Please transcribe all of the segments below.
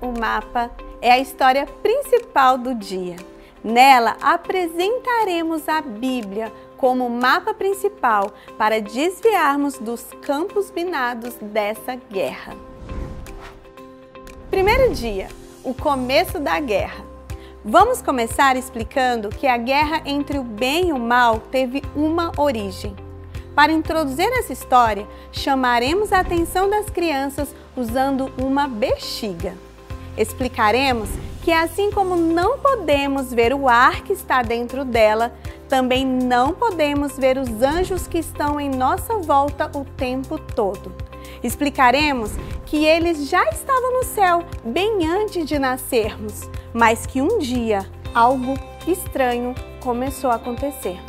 o mapa é a história principal do dia. Nela apresentaremos a Bíblia como mapa principal para desviarmos dos campos minados dessa guerra. Primeiro dia, o começo da guerra. Vamos começar explicando que a guerra entre o bem e o mal teve uma origem. Para introduzir essa história, chamaremos a atenção das crianças usando uma bexiga. Explicaremos que assim como não podemos ver o ar que está dentro dela, também não podemos ver os anjos que estão em nossa volta o tempo todo. Explicaremos que eles já estavam no céu bem antes de nascermos, mas que um dia algo estranho começou a acontecer.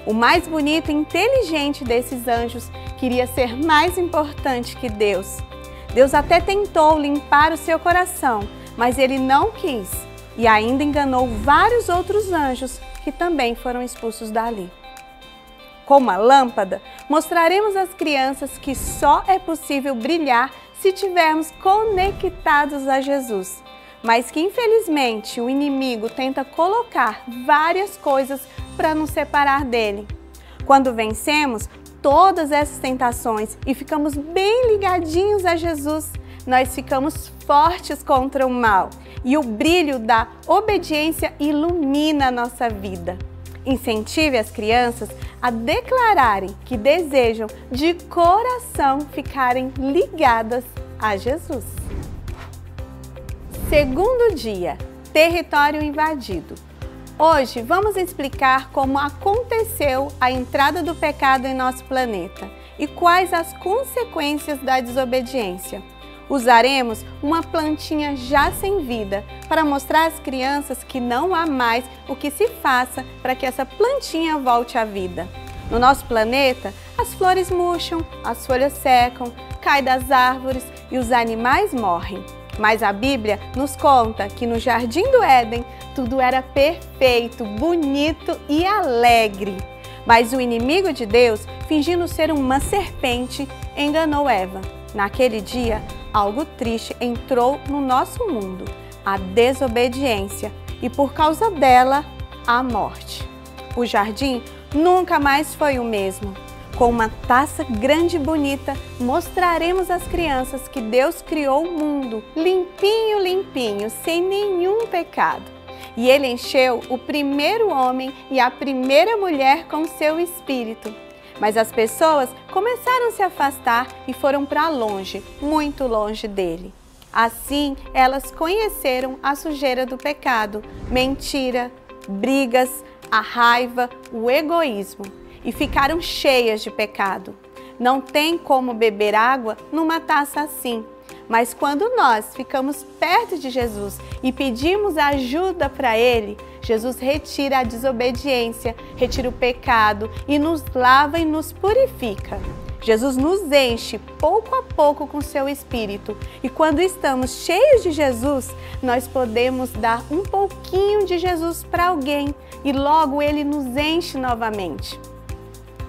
O mais bonito e inteligente desses anjos queria ser mais importante que Deus. Deus até tentou limpar o seu coração, mas ele não quis e ainda enganou vários outros anjos que também foram expulsos dali. Com uma lâmpada, mostraremos às crianças que só é possível brilhar se estivermos conectados a Jesus, mas que infelizmente o inimigo tenta colocar várias coisas para nos separar dele. Quando vencemos todas essas tentações e ficamos bem ligadinhos a Jesus, nós ficamos fortes contra o mal e o brilho da obediência ilumina a nossa vida. Incentive as crianças a declararem que desejam de coração ficarem ligadas a Jesus. Segundo dia, território invadido. Hoje vamos explicar como aconteceu a entrada do pecado em nosso planeta e quais as consequências da desobediência. Usaremos uma plantinha já sem vida para mostrar às crianças que não há mais o que se faça para que essa plantinha volte à vida. No nosso planeta, as flores murcham, as folhas secam, caem das árvores e os animais morrem. Mas a Bíblia nos conta que no Jardim do Éden tudo era perfeito, bonito e alegre. Mas o inimigo de Deus, fingindo ser uma serpente, enganou Eva. Naquele dia, algo triste entrou no nosso mundo, a desobediência, e por causa dela, a morte. O jardim nunca mais foi o mesmo. Com uma taça grande e bonita, mostraremos às crianças que Deus criou o mundo limpinho, limpinho, sem nenhum pecado. E Ele encheu o primeiro homem e a primeira mulher com seu espírito. Mas as pessoas começaram a se afastar e foram para longe, muito longe dele. Assim, elas conheceram a sujeira do pecado, mentira, brigas, a raiva, o egoísmo e ficaram cheias de pecado. Não tem como beber água numa taça assim. Mas quando nós ficamos perto de Jesus e pedimos ajuda para Ele, Jesus retira a desobediência, retira o pecado e nos lava e nos purifica. Jesus nos enche pouco a pouco com seu Espírito e quando estamos cheios de Jesus, nós podemos dar um pouquinho de Jesus para alguém e logo Ele nos enche novamente.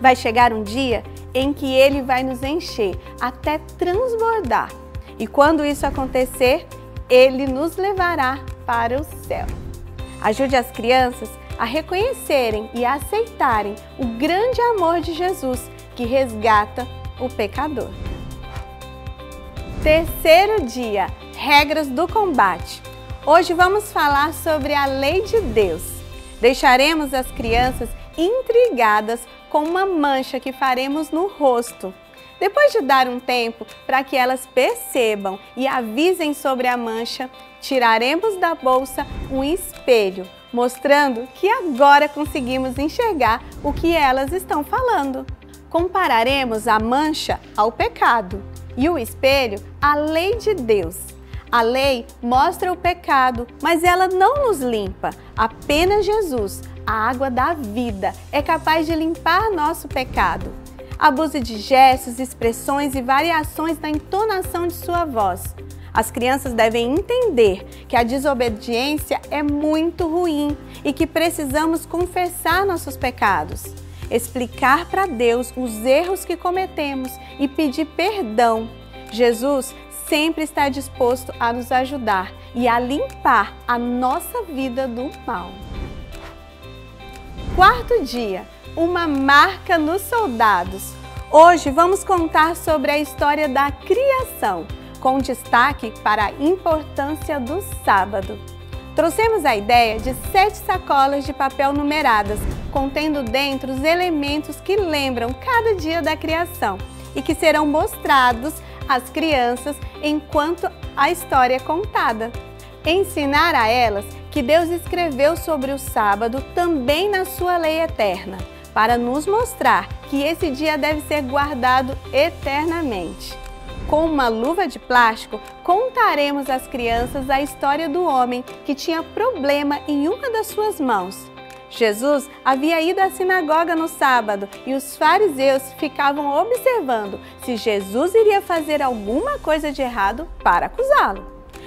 Vai chegar um dia em que Ele vai nos encher até transbordar. E quando isso acontecer, Ele nos levará para o céu. Ajude as crianças a reconhecerem e a aceitarem o grande amor de Jesus que resgata o pecador. Terceiro dia, regras do combate. Hoje vamos falar sobre a lei de Deus. Deixaremos as crianças intrigadas com uma mancha que faremos no rosto. Depois de dar um tempo para que elas percebam e avisem sobre a mancha, tiraremos da bolsa um espelho, mostrando que agora conseguimos enxergar o que elas estão falando. Compararemos a mancha ao pecado e o espelho à lei de Deus. A lei mostra o pecado, mas ela não nos limpa. Apenas Jesus, a água da vida, é capaz de limpar nosso pecado. Abuse de gestos, expressões e variações na entonação de sua voz. As crianças devem entender que a desobediência é muito ruim e que precisamos confessar nossos pecados, explicar para Deus os erros que cometemos e pedir perdão. Jesus sempre está disposto a nos ajudar e a limpar a nossa vida do mal. Quarto dia, uma marca nos soldados. Hoje vamos contar sobre a história da criação, com destaque para a importância do sábado. Trouxemos a ideia de 7 sacolas de papel numeradas, contendo dentro os elementos que lembram cada dia da criação e que serão mostrados às crianças enquanto a história é contada. Ensinar a elas que Deus escreveu sobre o sábado também na sua lei eterna, para nos mostrar que esse dia deve ser guardado eternamente. Com uma luva de plástico, contaremos às crianças a história do homem que tinha problema em uma das suas mãos. Jesus havia ido à sinagoga no sábado e os fariseus ficavam observando se Jesus iria fazer alguma coisa de errado para acusá-lo.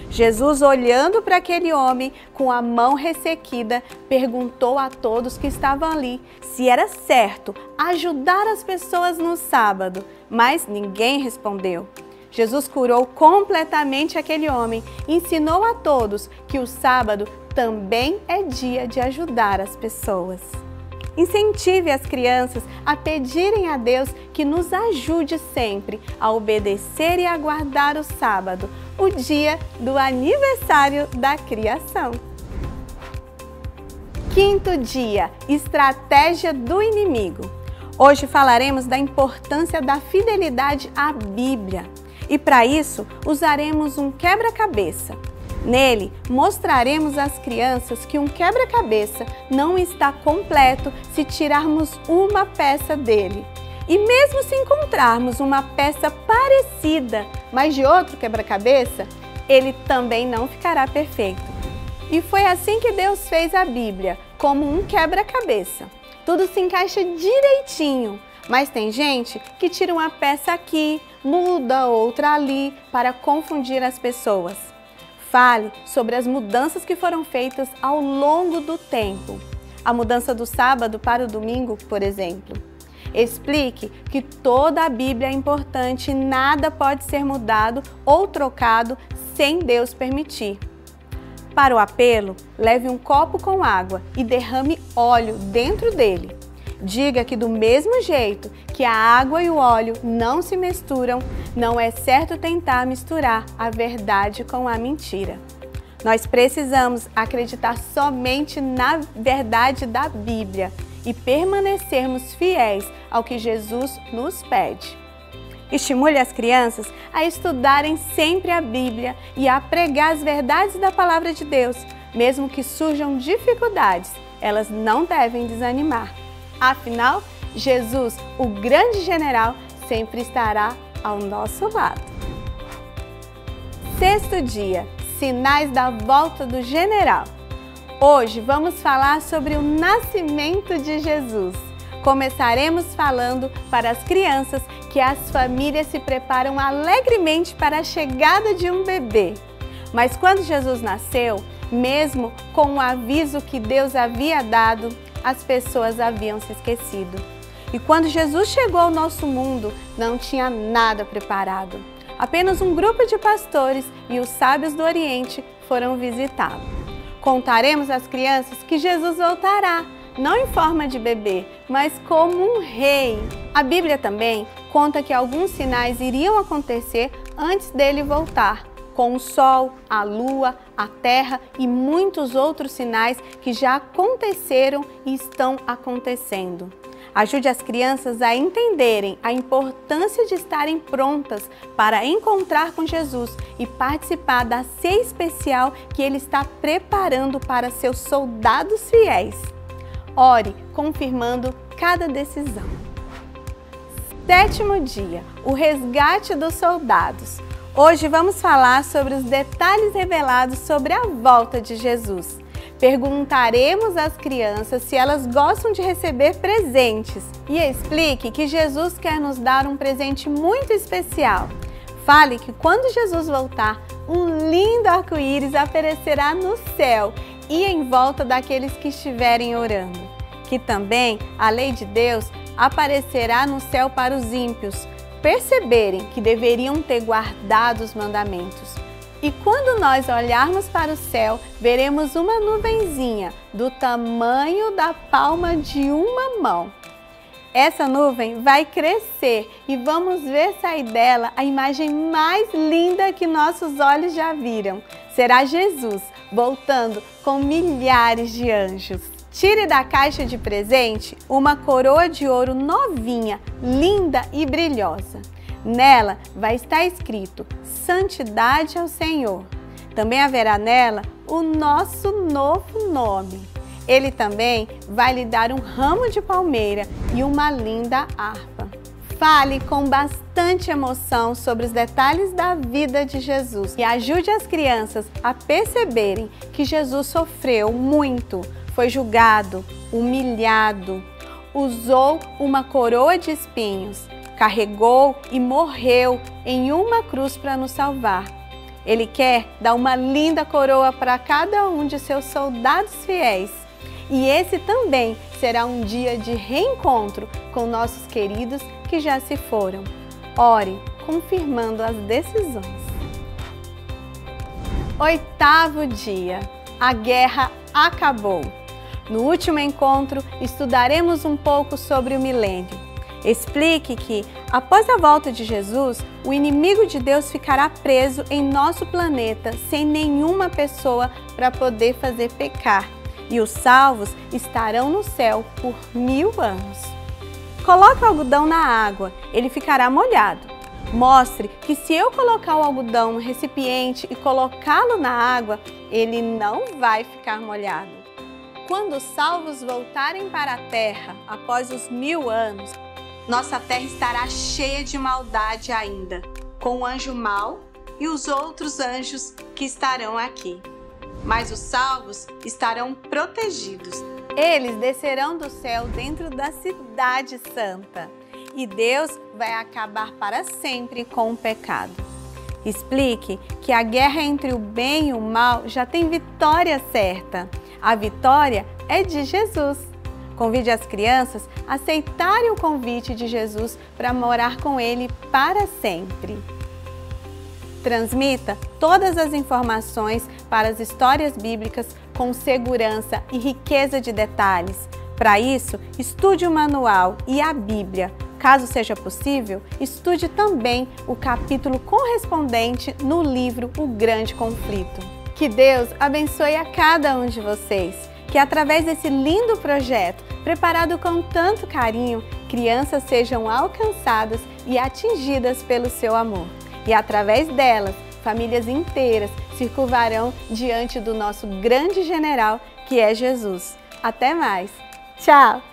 Jesus, olhando para aquele homem com a mão ressequida, perguntou a todos que estavam ali se era certo ajudar as pessoas no sábado, mas ninguém respondeu. Jesus curou completamente aquele homem e ensinou a todos que o sábado também é dia de ajudar as pessoas. Incentive as crianças a pedirem a Deus que nos ajude sempre a obedecer e a guardar o sábado, o dia do aniversário da criação. Quinto dia, estratégia do inimigo. Hoje falaremos da importância da fidelidade à Bíblia. E para isso, usaremos um quebra-cabeça. Nele, mostraremos às crianças que um quebra-cabeça não está completo se tirarmos uma peça dele. E mesmo se encontrarmos uma peça parecida, mas de outro quebra-cabeça, ele também não ficará perfeito. E foi assim que Deus fez a Bíblia, como um quebra-cabeça. Tudo se encaixa direitinho, mas tem gente que tira uma peça aqui, muda outra ali para confundir as pessoas. Fale sobre as mudanças que foram feitas ao longo do tempo. A mudança do sábado para o domingo, por exemplo. Explique que toda a Bíblia é importante e nada pode ser mudado ou trocado sem Deus permitir. Para o apelo, leve um copo com água e derrame óleo dentro dele. Diga que do mesmo jeito que a água e o óleo não se misturam, não é certo tentar misturar a verdade com a mentira. Nós precisamos acreditar somente na verdade da Bíblia e permanecermos fiéis ao que Jesus nos pede. Estimule as crianças a estudarem sempre a Bíblia e a pregar as verdades da Palavra de Deus. Mesmo que surjam dificuldades, elas não devem desanimar. Afinal, Jesus, o grande general, sempre estará ao nosso lado. Sexto dia, sinais da volta do general. Hoje vamos falar sobre o nascimento de Jesus. Começaremos falando para as crianças que as famílias se preparam alegremente para a chegada de um bebê. Mas quando Jesus nasceu, mesmo com o aviso que Deus havia dado, as pessoas haviam se esquecido. E quando Jesus chegou ao nosso mundo, não tinha nada preparado. Apenas um grupo de pastores e os sábios do Oriente foram visitá-lo. Contaremos às crianças que Jesus voltará, não em forma de bebê, mas como um rei. A Bíblia também conta que alguns sinais iriam acontecer antes dele voltar, com o sol, a lua, a terra e muitos outros sinais que já aconteceram e estão acontecendo. Ajude as crianças a entenderem a importância de estarem prontas para encontrar com Jesus e participar da ceia especial que Ele está preparando para seus soldados fiéis. Ore confirmando cada decisão. Sétimo dia, o resgate dos soldados. Hoje vamos falar sobre os detalhes revelados sobre a volta de Jesus. Perguntaremos às crianças se elas gostam de receber presentes e explique que Jesus quer nos dar um presente muito especial. Fale que quando Jesus voltar, um lindo arco-íris aparecerá no céu e em volta daqueles que estiverem orando. Que também a lei de Deus aparecerá no céu para os ímpios, perceberem que deveriam ter guardado os mandamentos. E quando nós olharmos para o céu, veremos uma nuvenzinha do tamanho da palma de uma mão. Essa nuvem vai crescer e vamos ver sair dela a imagem mais linda que nossos olhos já viram. Será Jesus voltando com milhares de anjos. Tire da caixa de presente uma coroa de ouro novinha, linda e brilhosa. Nela vai estar escrito Santidade ao Senhor. Também haverá nela o nosso novo nome. Ele também vai lhe dar um ramo de palmeira e uma linda harpa. Fale com bastante emoção sobre os detalhes da vida de Jesus e ajude as crianças a perceberem que Jesus sofreu muito, foi julgado, humilhado, usou uma coroa de espinhos, carregou e morreu em uma cruz para nos salvar. Ele quer dar uma linda coroa para cada um de seus soldados fiéis. E esse também será um dia de reencontro com nossos queridos que já se foram. Ore, confirmando as decisões. 8º dia. A guerra acabou. No último encontro, estudaremos um pouco sobre o milênio. Explique que, após a volta de Jesus, o inimigo de Deus ficará preso em nosso planeta sem nenhuma pessoa para poder fazer pecar. E os salvos estarão no céu por 1000 anos. Coloque o algodão na água, ele ficará molhado. Mostre que se eu colocar o algodão no recipiente e colocá-lo na água, ele não vai ficar molhado. Quando os salvos voltarem para a terra após os 1000 anos, nossa terra estará cheia de maldade ainda, com o anjo mau e os outros anjos que estarão aqui. Mas os salvos estarão protegidos. Eles descerão do céu dentro da cidade santa e Deus vai acabar para sempre com o pecado. Explique que a guerra entre o bem e o mal já tem vitória certa. A vitória é de Jesus. Convide as crianças a aceitarem o convite de Jesus para morar com ele para sempre. Transmita todas as informações para as histórias bíblicas com segurança e riqueza de detalhes. Para isso, estude o manual e a Bíblia. Caso seja possível, estude também o capítulo correspondente no livro O Grande Conflito. Que Deus abençoe a cada um de vocês. Que através desse lindo projeto, preparado com tanto carinho, crianças sejam alcançadas e atingidas pelo seu amor. E através delas, famílias inteiras se curvarão diante do nosso grande general, que é Jesus. Até mais! Tchau!